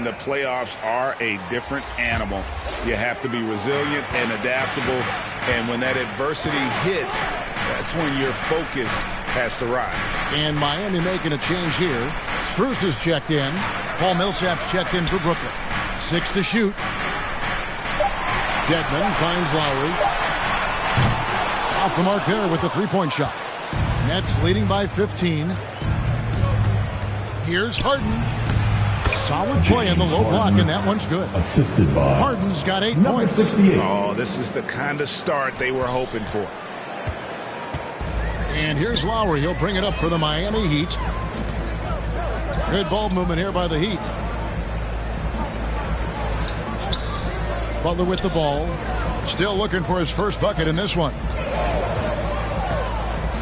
and the playoffs are a different animal. You have to be resilient and adaptable, and when that adversity hits, that's when your focus has to rise. And Miami making a change here. Strus is checked in. Paul Millsap's checked in for Brooklyn. 6 to shoot. Dedmon finds Lowry. Off the mark there with the three-point shot. Nets leading by 15. Here's Harden. Solid play in the low block, and that one's good. Assisted by Harden's got 8 points. 68. Oh, this is the kind of start they were hoping for. And here's Lowry. He'll bring it up for the Miami Heat. Good ball movement here by the Heat. Butler with the ball. Still looking for his first bucket in this one.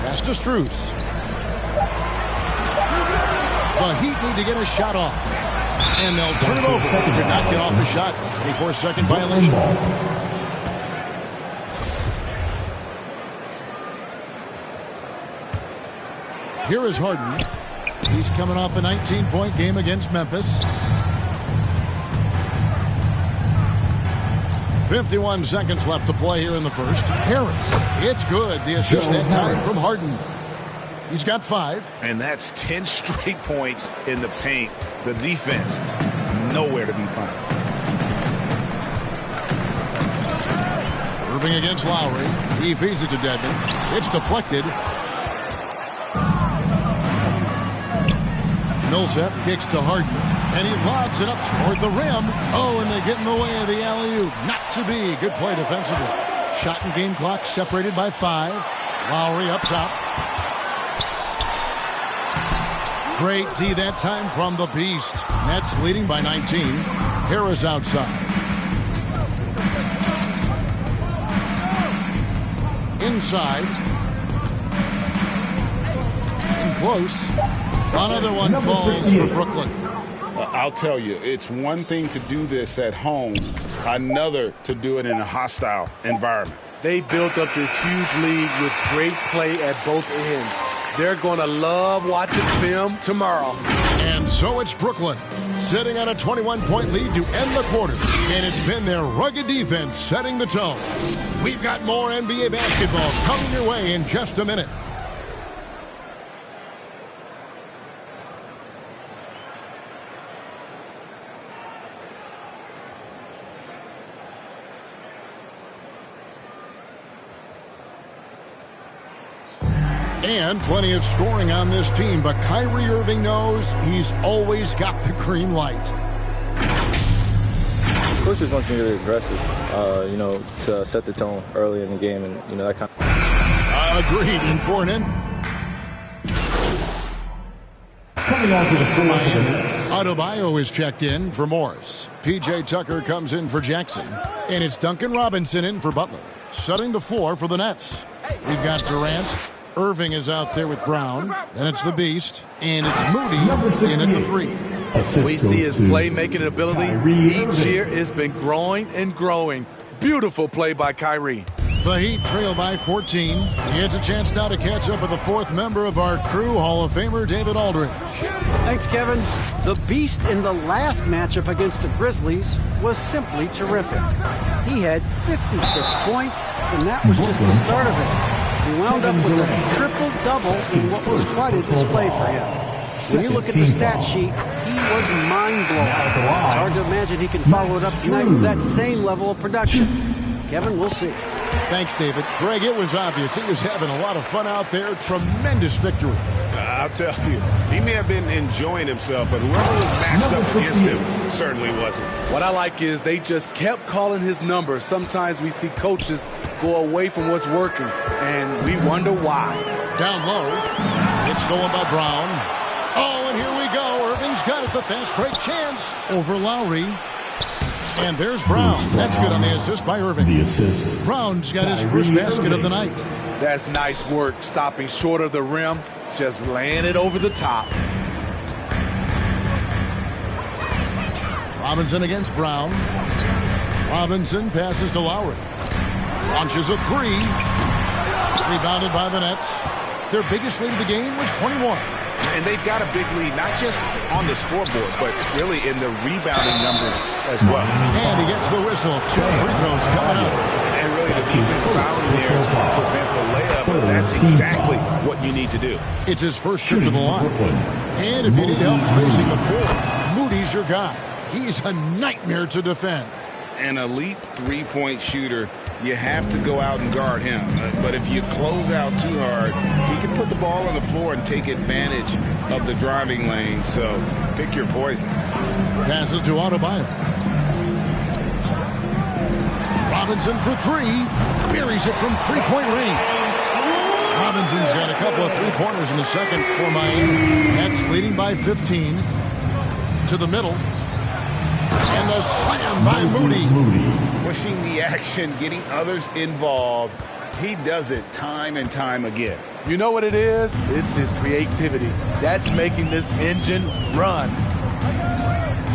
Pass to Strus. The Heat need to get a shot off. And they'll turn it over. Could not get off the shot. 24-second violation. Here is Harden. He's coming off a 19-point game against Memphis. 51 seconds left to play here in the first. Harris. It's good. The assist that time from Harden. He's got 5. And that's 10 straight points in the paint. The defense, nowhere to be found. Irving against Lowry. He feeds it to Dedmon. It's deflected. Millsap kicks to Harden, and he lobs it up toward the rim. Oh, and they get in the way of the alley-oop. Not to be. Good play defensively. Shot and game clock separated by 5. Lowry up top. Great D that time from the Beast. Nets leading by 19. Harris outside. Inside. And close. Another one falls for Brooklyn. I'll tell you, it's one thing to do this at home, another to do it in a hostile environment. They built up this huge lead with great play at both ends. They're going to love watching film tomorrow. And so it's Brooklyn, sitting on a 21-point lead to end the quarter. And it's been their rugged defense setting the tone. We've got more NBA basketball coming your way in just a minute. And plenty of scoring on this team, but Kyrie Irving knows he's always got the green light. Coach just wants me to be aggressive, to set the tone early in the game, and, that kind of... Agreed, and for an end. Coming on to the floor for the Nets. Adebayo is checked in for Morris. P.J. Tucker comes in for Jackson. And it's Duncan Robinson in for Butler. Setting the floor for the Nets. We've got Durant. Irving is out there with Brown. Then it's the Beast. And it's Moody in at the 3. We see his playmaking ability. Each year it's been growing and growing. Beautiful play by Kyrie. The Heat trail by 14. He gets a chance now to catch up with the 4th member of our crew, Hall of Famer David Aldridge. Thanks, Kevin. The Beast in the last matchup against the Grizzlies was simply terrific. He had 56 points, and that was just the start of it. He wound up with a triple-double in what was quite a display for him. When you look at the stat sheet, he was mind-blowing. It's hard to imagine he can follow it up tonight with that same level of production. Kevin, we'll see. Thanks, David. Greg, it was obvious. He was having a lot of fun out there. Tremendous victory. I'll tell you, he may have been enjoying himself, but whoever was matched up against him certainly wasn't. What I like is they just kept calling his number. Sometimes we see coaches go away from what's working, and we wonder why. Down low. It's stolen by Brown. Oh, and here we go. Irving's got it. The fast break chance over Lowry. And there's Brown. That's good on the assist by Irving. The assist. Brown's got his first basket of the night. That's nice work, stopping short of the rim, just laying it over the top. Robinson against Brown. Robinson passes to Lowry. Launches a 3. Rebounded by the Nets. Their biggest lead of the game was 21. And they've got a big lead, not just on the scoreboard, but really in the rebounding numbers as well. And he gets the whistle. 2 free throws coming up. And really the defense fouling there to prevent the layup, but that's exactly what you need to do. It's his first trip to the line. And if you need help spacing the floor, Moody's your guy. He's a nightmare to defend. An elite three-point shooter, you have to go out and guard him. But if you close out too hard, he can put the ball on the floor and take advantage of the driving lane. So pick your poison. Passes to Adebayo. Robinson for 3. Buries it from three-point range. Robinson's got a couple of three-pointers in the second for Miami. Nets leading by 15. To the middle. And the slam by Moody. Pushing the action, getting others involved. He does it time and time again. You know what it is? It's his creativity. That's making this engine run.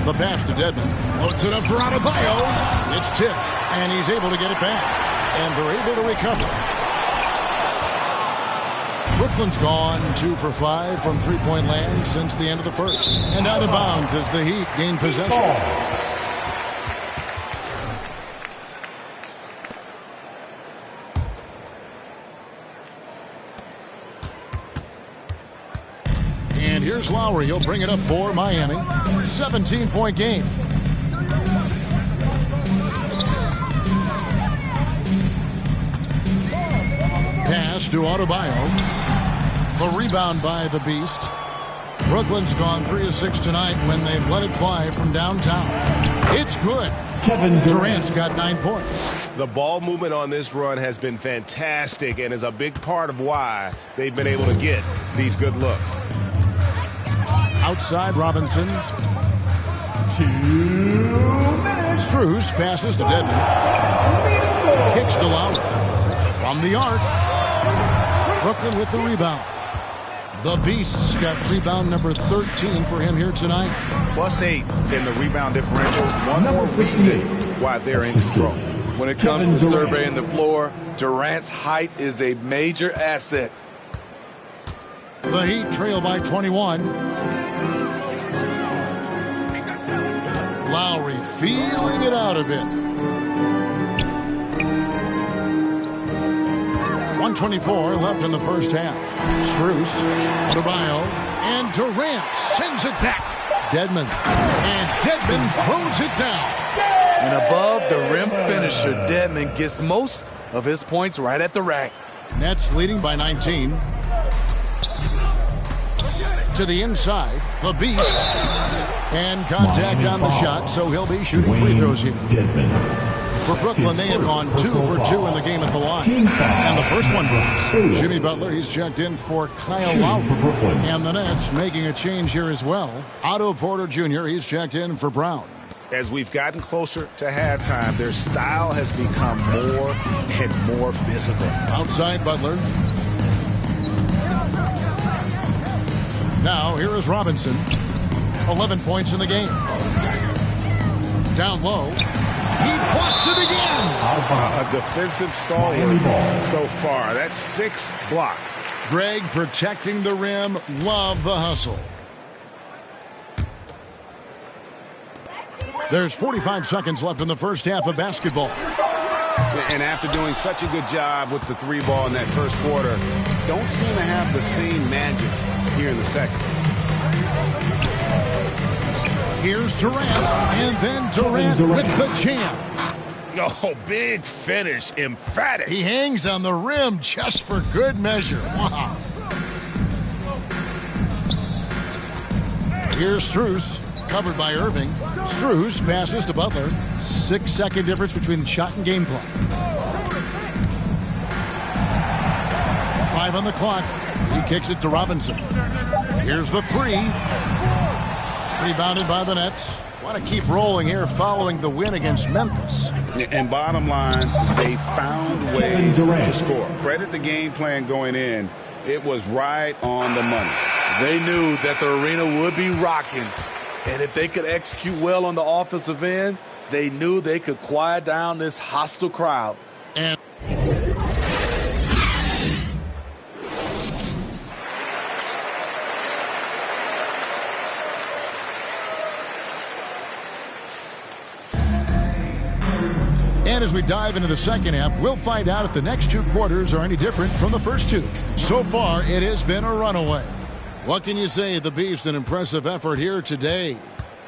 The pass to Dedmon. Loads it up for Adebayo. It's tipped, and he's able to get it back. And they're able to recover. Brooklyn's gone 2 for 5 from three-point land since the end of the first. And out of bounds as the Heat gain possession. And here's Lowry. He'll bring it up for Miami. 17-point game. Pass to Adebayo. The rebound by the Beast. Brooklyn's gone 3 of 6 tonight when they've let it fly from downtown. It's good. Kevin Durant's got 9 points. The ball movement on this run has been fantastic and is a big part of why they've been able to get these good looks. Outside Robinson. 2 minutes. Strus passes to Dedmon. Kicks to Lowry. From the arc. Brooklyn with the rebound. The Beasts got rebound number 13 for him here tonight. +8 in the rebound differential. One more reason why they're in control. When it comes to surveying the floor, Durant's height is a major asset. The Heat trail by 21. Lowry feeling it out a bit. 1:24 left in the first half. Strus, Adebayo, and Durant sends it back. Dedmon, and Dedmon throws it down. And above the rim finisher, Dedmon gets most of his points right at the rack. Nets leading by 19. To the inside, the Beast. And contact on the shot, so he'll be shooting free throws here. For Brooklyn, they have gone 2 for 2 in the game at the line. And the first one drops. Jimmy Butler, he's checked in for Kyle Lowry. And the Nets making a change here as well. Otto Porter Jr., he's checked in for Brown. As we've gotten closer to halftime, their style has become more and more physical. Outside Butler. Now, here is Robinson. 11 points in the game. Down low. He blocks it again. A defensive stalwart so far. That's 6 blocks. Greg protecting the rim. Love the hustle. There's 45 seconds left in the first half of basketball. And after doing such a good job with the 3 ball in that first quarter, don't seem to have the same magic here in the second. Here's Durant, and then Durant with the jam. Oh, big finish, emphatic. He hangs on the rim just for good measure. Wow. Here's Strus, covered by Irving. Strus passes to Butler. 6-second difference between the shot and game clock. 5 on the clock. He kicks it to Robinson. Here's the 3. Rebounded by the Nets. Want to keep rolling here following the win against Memphis. And bottom line, they found ways to score. Credit the game plan going in. It was right on the money. They knew that the arena would be rocking. And if they could execute well on the offensive end, they knew they could quiet down this hostile crowd. And as we dive into the second half, we'll find out if the next two quarters are any different from the first two. So far, it has been a runaway. What can you say? The Beast, an impressive effort here today.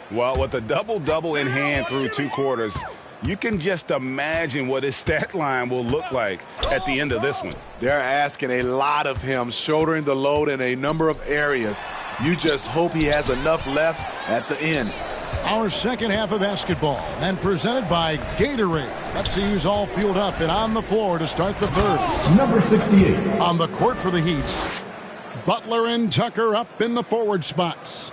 Well, with a double-double in hand through two quarters, you can just imagine what his stat line will look like at the end of this one. They're asking a lot of him, shouldering the load in a number of areas. You just hope he has enough left at the end. Our second half of basketball, and presented by Gatorade. Let's see who's all fueled up and on the floor to start the third. Number 68. On the court for the Heat, Butler and Tucker up in the forward spots.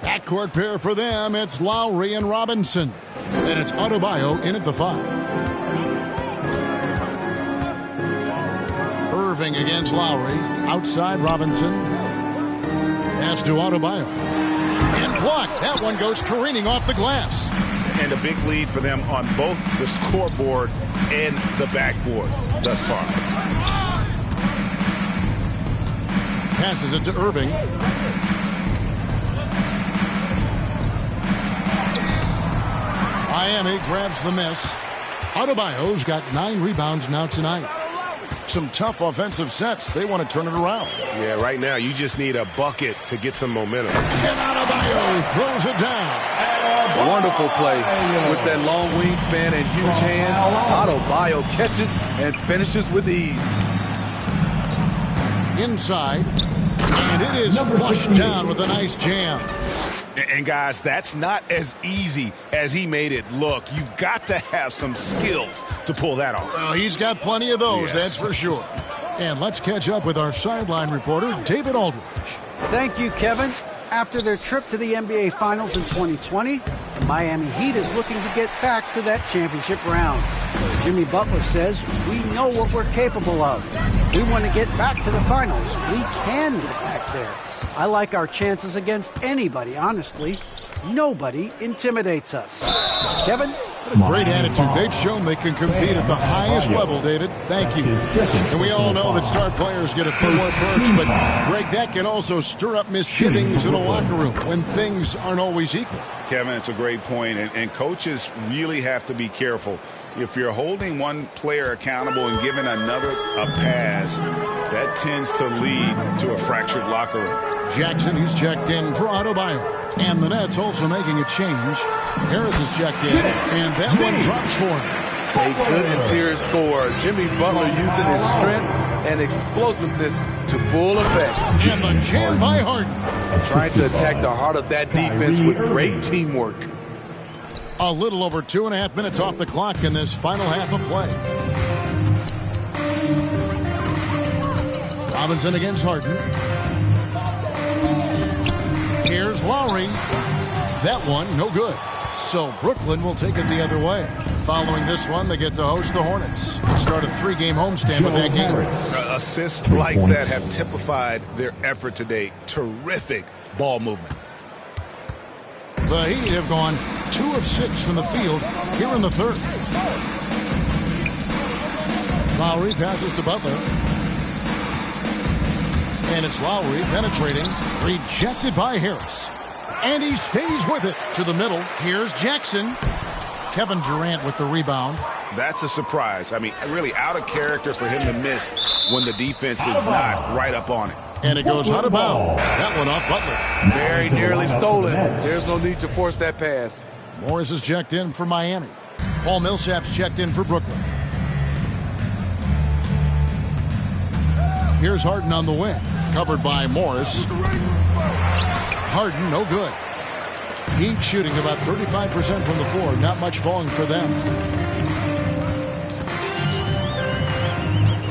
Backcourt pair for them, it's Lowry and Robinson. And it's Adebayo in at the 5. Irving against Lowry. Outside Robinson. Pass to Adebayo. And blocked. That one goes careening off the glass. And a big lead for them on both the scoreboard and the backboard thus far. Passes it to Irving. Miami grabs the miss. Adebayo's got 9 rebounds now tonight. Some tough offensive sets. They want to turn it around. Yeah, right now you just need a bucket to get some momentum. And Adebayo throws it down. Wonderful play. With that long wingspan and huge hands, Adebayo catches and finishes with ease. Inside. And it is flushed down with a nice jam. And guys, that's not as easy as he made it look. You've got to have some skills to pull that off. Well, he's got plenty of those, that's for sure. And let's catch up with our sideline reporter, David Aldridge. Thank you, Kevin. After their trip to the NBA Finals in 2020, the Miami Heat is looking to get back to that championship round. Jimmy Butler says, we know what we're capable of. We want to get back to the finals. We can get back there. I like our chances against anybody, honestly. Nobody intimidates us. Kevin? Great attitude. They've shown they can compete at the highest level, David. Thank you. And we all know that star players get a few more perks, but, Greg, that can also stir up misgivings in a locker room when things aren't always equal. Kevin, it's a great point, and coaches really have to be careful. If you're holding one player accountable and giving another a pass, that tends to lead to a fractured locker room. Jackson, he's checked in for Adebayo. And the Nets also making a change. Harris is checked in, and that one drops for him. A good interior scorer. Jimmy Butler using his strength and explosiveness to full effect. And the jam by Harden. Trying to attack the heart of that defense with great teamwork. A little over 2.5 minutes off the clock in this final half of play. Robinson against Harden. Here's Lowry. That one, no good. So Brooklyn will take it the other way. Following this one, they get to host the Hornets and start a 3-game homestand with that game. Assists like that have typified their effort today. Terrific ball movement. The Heat have gone 2 of 6 from the field here in the third. Lowry passes to Butler. And it's Lowry penetrating, rejected by Harris. And he stays with it to the middle. Here's Jackson. Kevin Durant with the rebound. That's a surprise. I mean, really out of character for him to miss when the defense is not right up on it. And it goes out of bounds. That one off Butler. Very nearly stolen. There's no need to force that pass. Morris is checked in for Miami. Paul Millsap's checked in for Brooklyn. Here's Harden on the wing. Covered by Morris. Harden, no good. Heat shooting about 35% from the floor. Not much falling for them.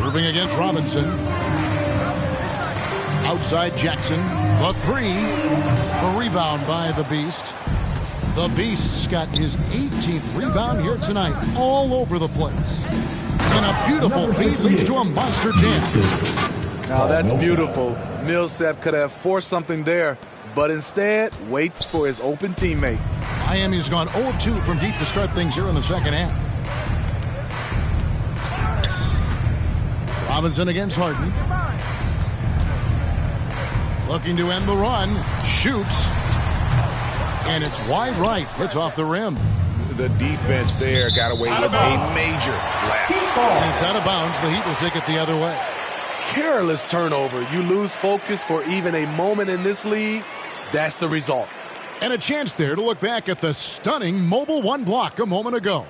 Irving against Robinson. Outside Jackson. The 3. The rebound by the Beast. The Beast's got his 18th rebound here tonight. All over the place. And a beautiful feed leads to a monster jam. Now that's beautiful. Millsap could have forced something there, but instead waits for his open teammate. Miami's gone 0 of 2 from deep to start things here in the second half. Robinson against Harden. Looking to end the run. Shoots. And it's wide right. Hits off the rim. the defense there got away with a major lapse. And it's out of bounds. The Heat will take it the other way. Careless turnover. You lose focus for even a moment in this league. That's the result. And a chance there to look back at the stunning mobile one block a moment ago.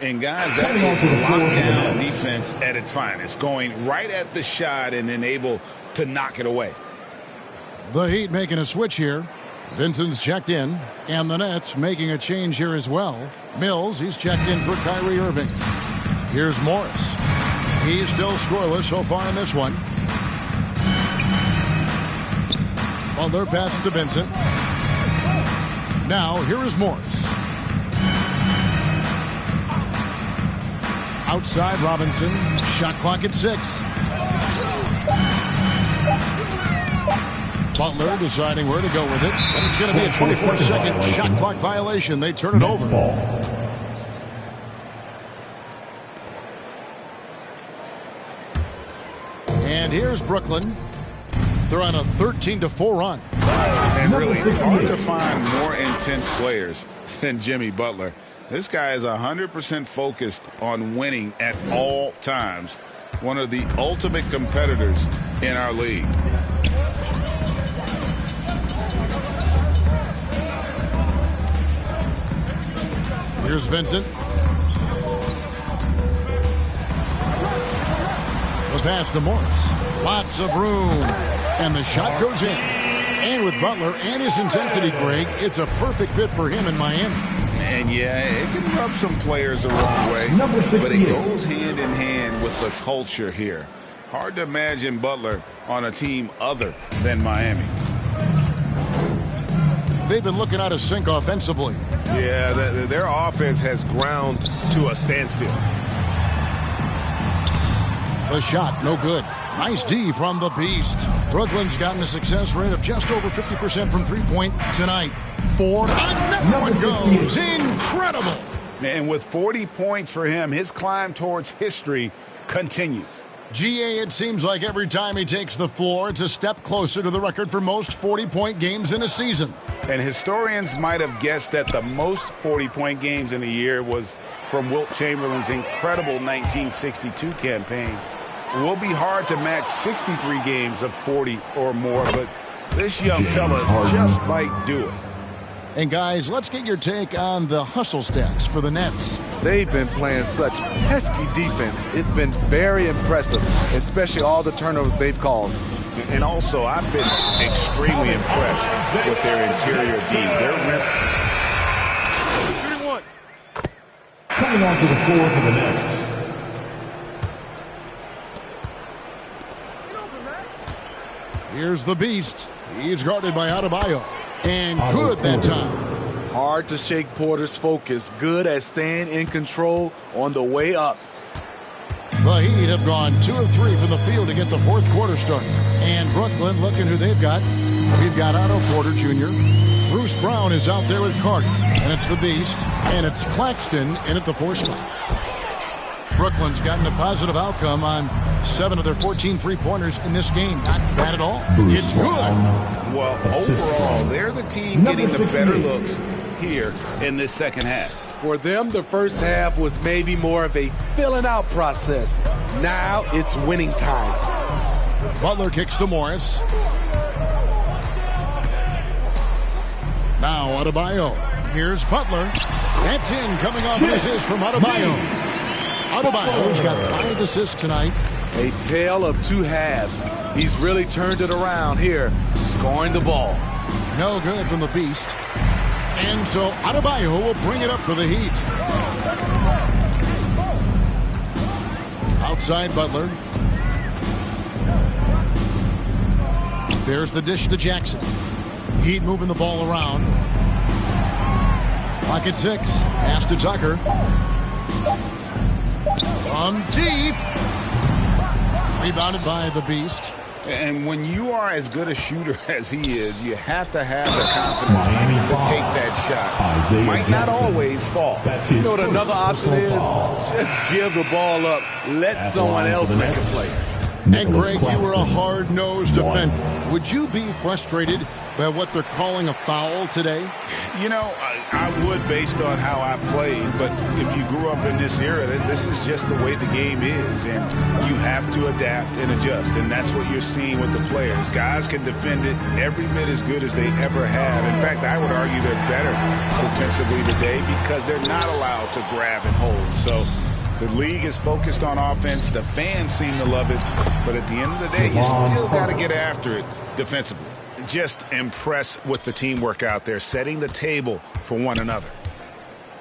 And guys, that is lockdown defense at its finest, going right at the shot and then able to knock it away. The Heat making a switch here. Vincent's checked in, and the Nets making a change here as well. Mills, he's checked in for Kyrie Irving. Here's Morris. He's still scoreless so far in this one. Butler passes to Vincent. Now, here is Morris. Outside Robinson. Shot clock at 6. Butler deciding where to go with it. And it's going to be a 24-second shot clock violation. They turn it over. And here's Brooklyn. They're on a 13-4 run. And really hard to find more intense players than Jimmy Butler. This guy is 100% focused on winning at all times. One of the ultimate competitors in our league. Here's Vincent. The pass to Morris. Lots of room. And the shot goes in. And with Butler and his intensity, Greg, it's a perfect fit for him in Miami. And yeah, it can rub some players the wrong way, but it goes hand in hand with the culture here. Hard to imagine Butler on a team other than Miami. They've been looking out of sync offensively. Yeah, their offense has ground to a standstill. The shot, no good. Nice D from the Beast. Brooklyn's gotten a success rate of just over 50% from three-point tonight. 4. Another one goes. Incredible. And with 40 points for him, his climb towards history continues. GA, it seems like every time he takes the floor, it's a step closer to the record for most 40-point games in a season. And historians might have guessed that the most 40-point games in a year was from Wilt Chamberlain's incredible 1962 campaign. It will be hard to match 63 games of 40 or more, but this young fella just might do it. And guys, let's get your take on the hustle stats for the Nets. They've been playing such pesky defense. It's been very impressive, especially all the turnovers they've caused. And also, I've been extremely impressed with their interior D. Coming onto the floor for the Nets. Here's the Beast. He's guarded by Adebayo. And good that time. Hard to shake Porter's focus. Good at staying in control on the way up. The Heat have gone 2 of 3 from the field to get the fourth quarter started. And Brooklyn, looking who they've got. We've got Otto Porter Jr. Bruce Brown is out there with Carter. And it's the Beast. And it's Claxton in at the 4 spot. Brooklyn's gotten a positive outcome on 7 of their 14 three-pointers in this game. Not bad at all. It's good. Well, overall, they're the team getting the better looks here in this second half. For them, the first half was maybe more of a filling out process. Now it's winning time. Butler kicks to Morris. Now Adebayo. Here's Butler. That's in, coming off an assist from Adebayo. Adebayo's got 5 assists tonight. A tale of 2 halves. He's really turned it around here, scoring the ball. No good from the Beast. And so Adebayo will bring it up for the Heat. Outside Butler. There's the dish to Jackson. Heat moving the ball around. Clock at 6. Pass to Tucker. From deep. Rebounded by the Beast. And when you are as good a shooter as he is, you have to have the confidence to take that shot. Might not always fall. You know what another option is? Just give the ball up. Let someone else make a play. And Greg, you were a hard-nosed defender. Would you be frustrated by what they're calling a foul today? You know, I would based on how I played, but if you grew up in this era, this is just the way the game is, and you have to adapt and adjust, and that's what you're seeing with the players. Guys can defend it every bit as good as they ever have. In fact, I would argue they're better defensively today because they're not allowed to grab and hold. So the league is focused on offense. The fans seem to love it, but at the end of the day, you still got to get after it defensively. Just impressed with the teamwork out there, setting the table for one another.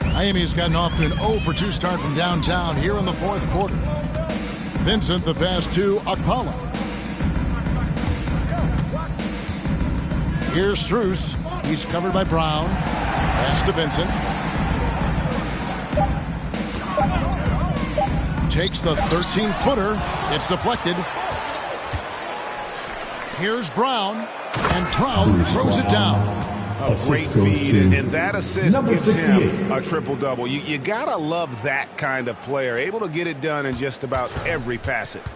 Miami's gotten off to an 0-for-2 start from downtown here in the fourth quarter. Vincent the pass to Akpala. Here's Strus. He's covered by Brown. Pass to Vincent. Takes the 13-footer. It's deflected. Here's Brown. And Brown throws it down. A great feed, and that assist gives him a triple-double. You got to love that kind of player, able to get it done in just about every facet.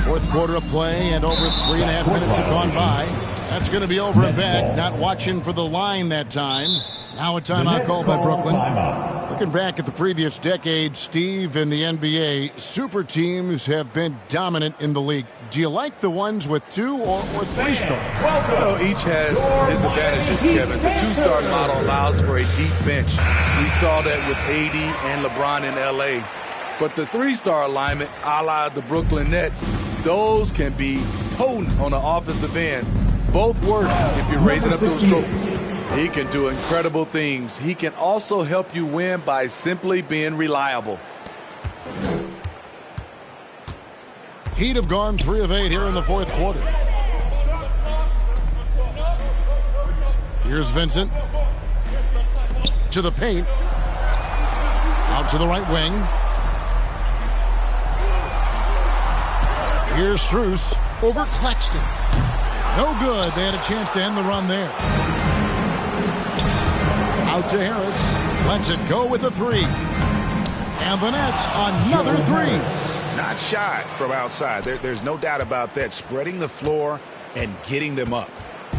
Fourth quarter of play, and over 3.5 minutes have gone by. That's going to be over and back. Not watching for the line that time. Now a timeout called by Brooklyn. Looking back at the previous decade, Steve, in the NBA, super teams have been dominant in the league. Do you like the ones with 2 or 3 stars? Well, each has its advantages, Kevin. The 2-star model allows for a deep bench. We saw that with AD and LeBron in LA. But the 3-star alignment, a la the Brooklyn Nets, those can be potent on the offensive end. Both work if you're raising up those trophies. He can do incredible things. He can also help you win by simply being reliable. Heat have gone 3 of 8 here in the fourth quarter. Here's Vincent. To the paint. Out to the right wing. Here's Strus. Over Claxton. No good. They had a chance to end the run there. Out to Harris. Lets it go with a 3. And the Nets, another 3. Not shy from outside. There's no doubt about that. Spreading the floor and getting them up.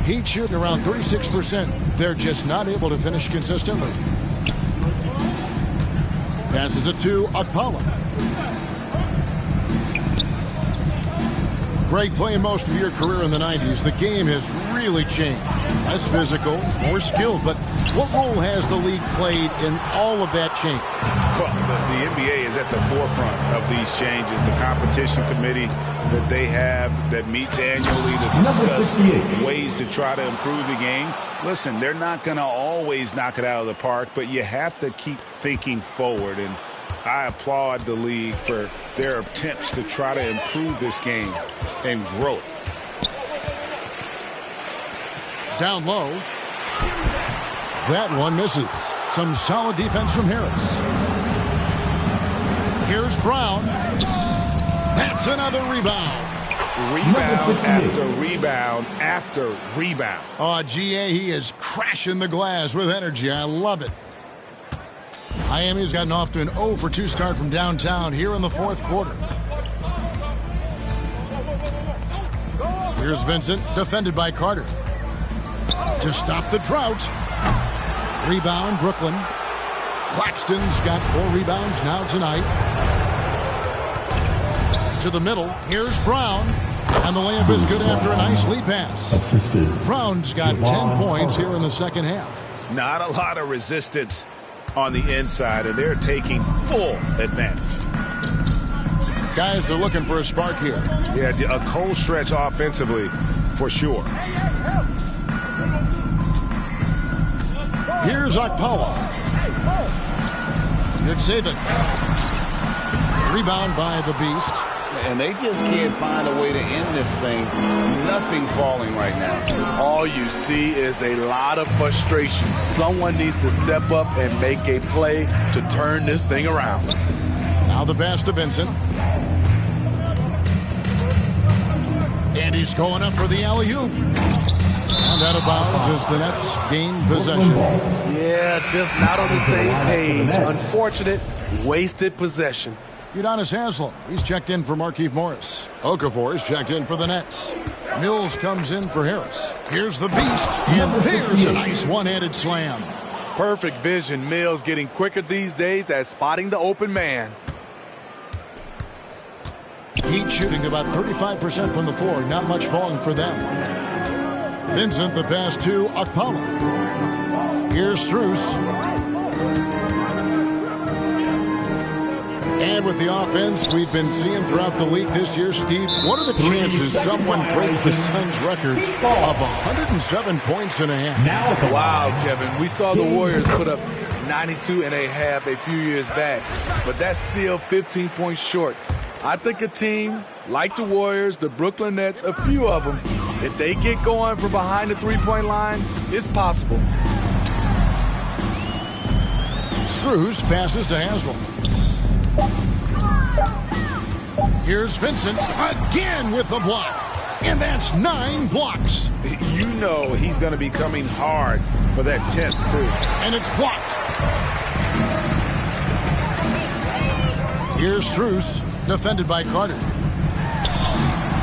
Heat shooting around 36%. They're just not able to finish consistently. Passes it to Akpala. Greg, playing most of your career in the 90s, the game has really changed. Less physical, more skilled, but what role has the league played in all of that change? Well, the NBA is at the forefront of these changes. The competition committee that they have that meets annually to discuss ways to try to improve the game. Listen, they're not going to always knock it out of the park, but you have to keep thinking forward, and I applaud the league for their attempts to try to improve this game and grow it. Down low. That one misses. Some solid defense from Harris. Here's Brown. That's another rebound. Rebound after rebound after rebound. Oh, GA, he is crashing the glass with energy. I love it. Miami's gotten off to an 0-for-2 start from downtown here in the fourth quarter. Here's Vincent, defended by Carter. To stop the drought. Rebound, Brooklyn. Claxton's got 4 rebounds now tonight. To the middle. Here's Brown. And the layup is good after a nice lead pass. Brown's got 10 points here in the second half. Not a lot of resistance on the inside, and they're taking full advantage. Guys are looking for a spark here. Yeah, a cold stretch offensively for sure. Here's Akpala. Good save it. Rebound by the Beast. And they just can't find a way to end this thing. Nothing falling right now. All you see is a lot of frustration. Someone needs to step up and make a play to turn this thing around. Now the pass to Vincent. And he's going up for the alley-oop. And out of bounds as the Nets gain possession. Yeah, just not on the same page. Unfortunate, wasted possession. Udonis Haslem, he's checked in for Markieff Morris. Okafor's checked in for the Nets. Mills comes in for Harris. Here's the beast, and there's a nice one-handed slam. Perfect vision. Mills getting quicker these days at spotting the open man. Heat shooting about 35% from the floor. Not much falling for them. Vincent the pass to Okpala. Here's Strus. And with the offense we've been seeing throughout the league this year, Steve, what are the chances someone breaks the Suns' record of 107 points and a half? Wow, Kevin. We saw the Warriors put up 92 and a half a few years back, but that's still 15 points short. I think a team like the Warriors, the Brooklyn Nets, a few of them, if they get going from behind the three-point line, it's possible. Strus passes to Haslem. Here's Vincent again with the block. And that's 9 blocks. You know he's going to be coming hard for that 10th, too. And it's blocked. Here's Strus, defended by Carter.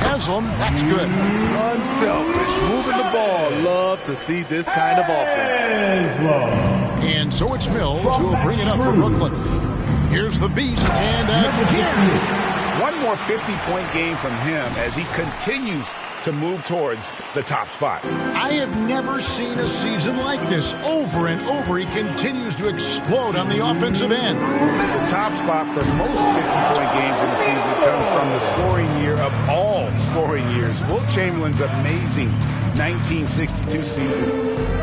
Haslem, that's good. Unselfish, moving the ball. Love to see this kind of offense. And so it's Mills who will bring it up for Brooklyn. Here's the beast, and again. One more 50-point game from him as he continues to move towards the top spot. I have never seen a season like this. Over and over, he continues to explode on the offensive end. The top spot for most 50-point games in the season comes from the scoring year of all scoring years. Wilt Chamberlain's amazing 1962 season.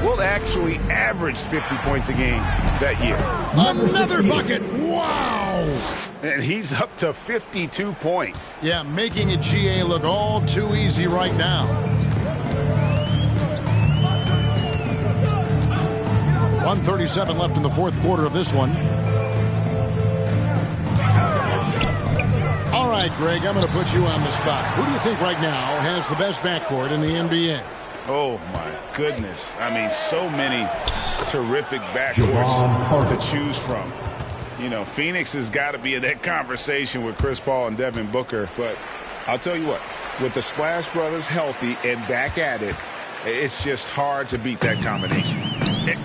Wilt actually averaged 50 points a game that year. Another bucket. Wow. And he's up to 52 points. Yeah, making a GA look all too easy right now. 1:37 left in the fourth quarter of this one. All right, Greg, I'm going to put you on the spot. Who do you think right now has the best backcourt in the NBA? Oh, my goodness. I mean, so many terrific backcourts to choose from. You know, Phoenix has got to be in that conversation with Chris Paul and Devin Booker. But I'll tell you what, with the Splash Brothers healthy and back at it, it's just hard to beat that combination.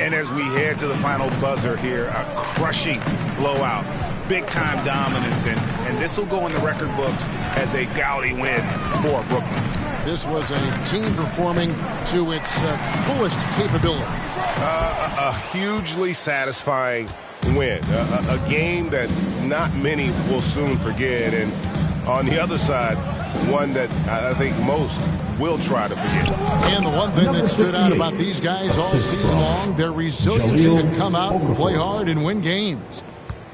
And as we head to the final buzzer here, a crushing blowout, big-time dominance, and this will go in the record books as a gaudy win for Brooklyn. This was a team performing to its fullest capability. A hugely satisfying win, a game that not many will soon forget, and on the other side, one that I think most will try to forget. And the one thing that stood out about these guys all season long, their resiliency to come out and play hard and win games.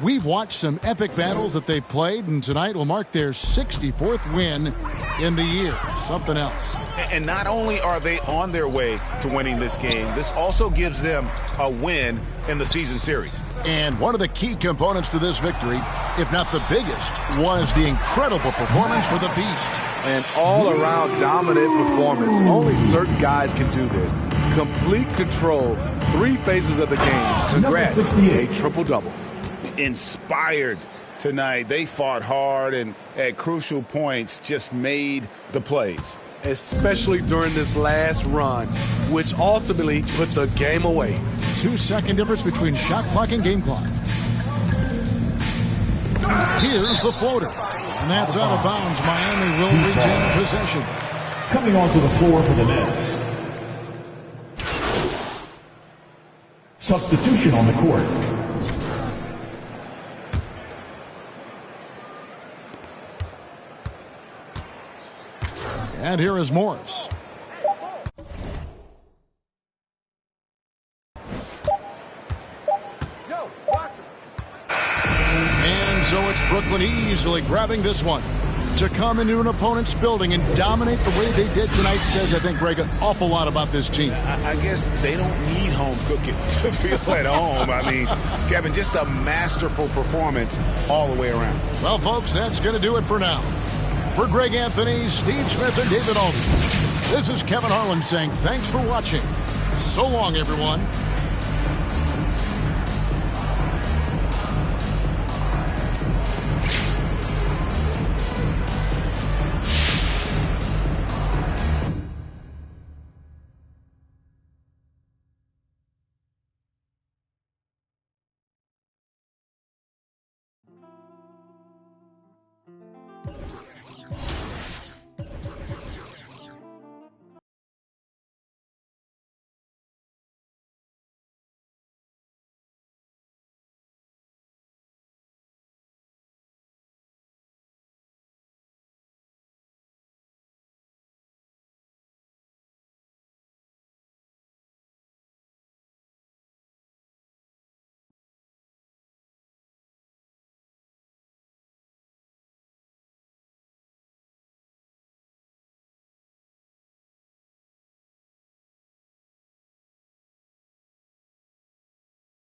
We've watched some epic battles that they've played, and tonight will mark their 64th win in the year. Something else. And not only are they on their way to winning this game, this also gives them a win in the season series. And one of the key components to this victory, if not the biggest, was the incredible performance for the Beast. An all-around dominant performance. Only certain guys can do this. Complete control. 3 phases of the game. Congrats. A triple-double. Inspired tonight. They fought hard and at crucial points just made the plays. Especially during this last run, which ultimately put the game away. 2-second difference between shot clock and game clock. Here's the floater. And that's out of bounds. Miami will retain possession. Coming onto the floor for the Nets. Substitution on the court. And here is Morris. And so it's Brooklyn easily grabbing this one. To come into an opponent's building and dominate the way they did tonight says, I think, Greg, an awful lot about this team. I guess they don't need home cooking to feel at home. I mean, Kevin, just a masterful performance all the way around. Well, folks, that's going to do it for now. For Greg Anthony, Steve Smith, and David Aldridge, this is Kevin Harlan saying thanks for watching. So long, everyone.